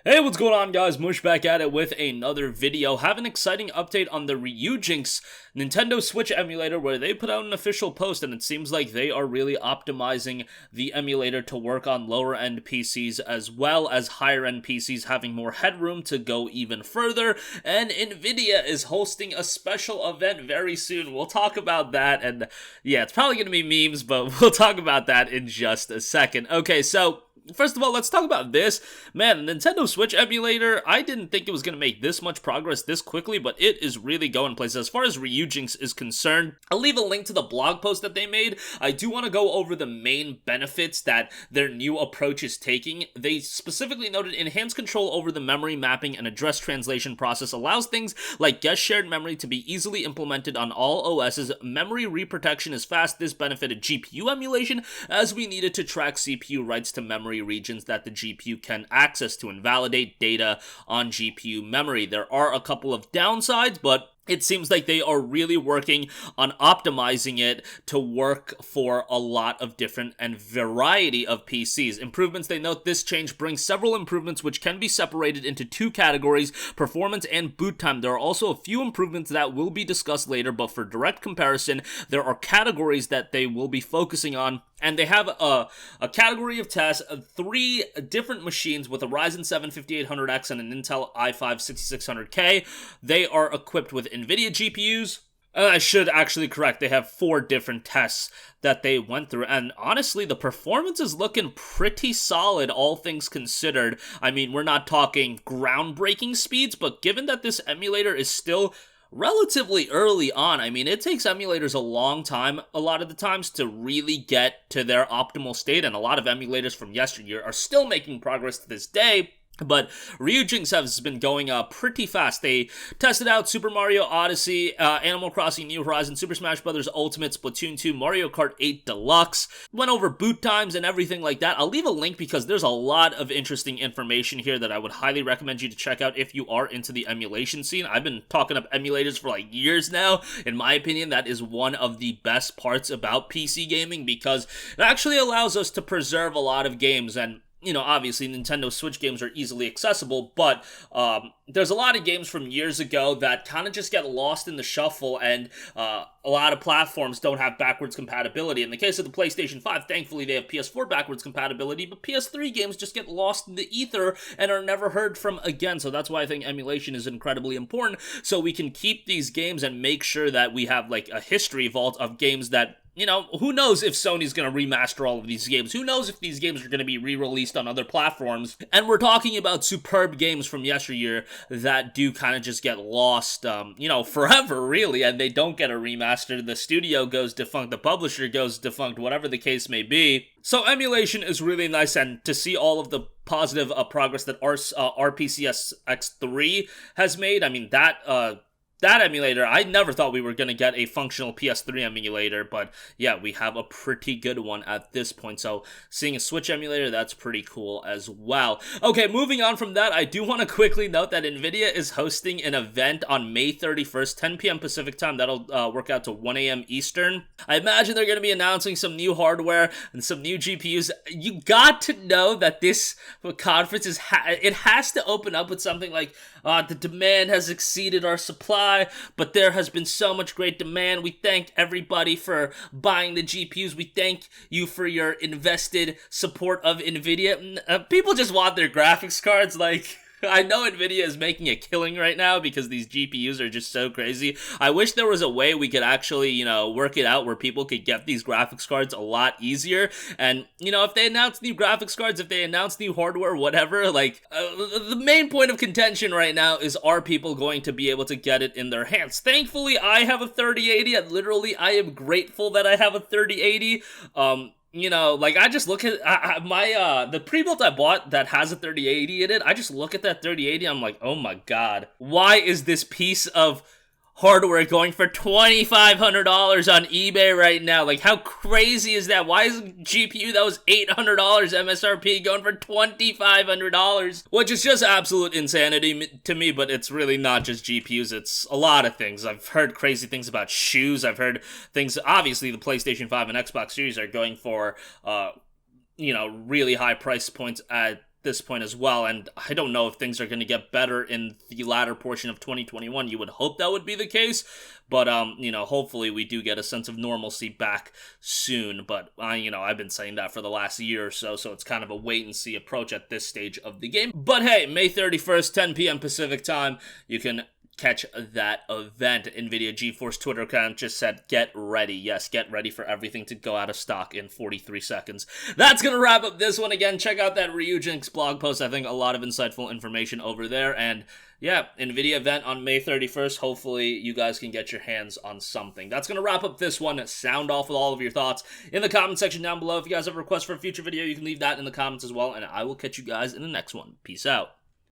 Hey, what's going on, guys? Mush back at it with another video. Have an exciting update on the Ryujinx Nintendo Switch emulator where they put out an official post and it seems like they are really optimizing the emulator to work on lower end PCs as well as higher end PCs, having more headroom to go even further. And Nvidia is hosting a special event very soon. We'll talk about that, and yeah, it's probably going to be memes, but we'll talk about that in just a second. Okay, so first of all, let's talk about this. Man, Nintendo Switch emulator, I didn't think it was going to make this much progress this quickly, but it is really going places. As far as Ryujinx is concerned, I'll leave a link to the blog post that they made. I do want to go over the main benefits that their new approach is taking. They specifically noted enhanced control over the memory mapping and address translation process allows things like guest shared memory to be easily implemented on all OSs. Memory reprotection is fast. This benefited GPU emulation as we needed to track CPU writes to memory regions that the GPU can access to invalidate data on GPU memory. There are a couple of downsides, but it seems like they are really working on optimizing it to work for a lot of different and variety of PCs. Improvements, they note this change brings several improvements which can be separated into two categories, performance and boot time. There are also a few improvements that will be discussed later, but for direct comparison, there are categories that they will be focusing on. And they have a category of tests of 3 different machines with a Ryzen 7 5800X and an Intel i5 6600K. They are equipped with Nvidia GPUs. I should actually correct, they have 4 different tests that they went through, and honestly, the performance is looking pretty solid, all things considered. I mean, we're not talking groundbreaking speeds, but given that this emulator is still relatively early on, I mean, it takes emulators a long time, a lot of the times, to really get to their optimal state, and a lot of emulators from yesteryear are still making progress to this day. But Ryujinx has been going pretty fast. They tested out Super Mario Odyssey, Animal Crossing New Horizons, Super Smash Bros. Ultimate, Splatoon 2, Mario Kart 8 Deluxe. Went over boot times and everything like that. I'll leave a link because there's a lot of interesting information here that I would highly recommend you to check out if you are into the emulation scene. I've been talking up emulators for like years now. In my opinion, that is one of the best parts about PC gaming because it actually allows us to preserve a lot of games. And you know, obviously, Nintendo Switch games are easily accessible, but there's a lot of games from years ago that kind of just get lost in the shuffle, and a lot of platforms don't have backwards compatibility. In the case of the PlayStation 5, thankfully, they have PS4 backwards compatibility, but PS3 games just get lost in the ether and are never heard from again, so that's why I think emulation is incredibly important, so we can keep these games and make sure that we have, like, a history vault of games that, you know, who knows if Sony's going to remaster all of these games? Who knows if these games are going to be re-released on other platforms? And we're talking about superb games from yesteryear that do kind of just get lost, you know, forever, really, and they don't get a remaster. The studio goes defunct, the publisher goes defunct, whatever the case may be. So emulation is really nice, and to see all of the positive progress that RPCS X3 has made, I mean, that emulator, I never thought we were going to get a functional PS3 emulator, but yeah, we have a pretty good one at this point, so seeing a Switch emulator, that's pretty cool as well. Okay, moving on from that, I do want to quickly note that Nvidia is hosting an event on May 31st, 10 p.m. Pacific time. That'll work out to 1 a.m. Eastern. I imagine they're going to be announcing some new hardware and some new GPUs. You got to know that this conference it has to open up with something like, the demand has exceeded our supply, but there has been so much great demand. We thank everybody for buying the GPUs. We thank you for your invested support of Nvidia. People just want their graphics cards, like, I know Nvidia is making a killing right now because these GPUs are just so crazy. I wish there was a way we could actually, you know, work it out where people could get these graphics cards a lot easier. And, you know, if they announce new graphics cards, if they announce new hardware, whatever, like, the main point of contention right now is, are people going to be able to get it in their hands? Thankfully, I have a 3080, and literally, I am grateful that I have a 3080. You know, like, I just look at the pre-built I bought that has a 3080 in it. I just look at that 3080, I'm like, oh my god, why is this piece of hardware going for $2,500 on eBay right now? Like, how crazy is that? Why is a GPU that was $800 MSRP going for $2,500? Which is just absolute insanity to me, but it's really not just GPUs, it's a lot of things. I've heard crazy things about shoes, I've heard things, obviously the PlayStation 5 and Xbox Series are going for, you know, really high price points at this point as well, and I don't know if things are going to get better in the latter portion of 2021. You would hope that would be the case, but you know, hopefully we do get a sense of normalcy back soon. But you know, I've been saying that for the last year or so, so it's kind of a wait and see approach at this stage of the game. But hey, May 31st, 10 p.m. Pacific time, you can catch that event. Nvidia GeForce Twitter account just said, get ready. Yes, get ready for everything to go out of stock in 43 seconds. That's gonna wrap up this one. Again, check out that Ryujinx blog post. I think a lot of insightful information over there. And yeah, Nvidia event on May 31st. Hopefully you guys can get your hands on something. That's gonna wrap up this one. Sound off with all of your thoughts in the comment section down below. If you guys have a request for a future video, you can leave that in the comments as well, and I will catch you guys in the next one. Peace out.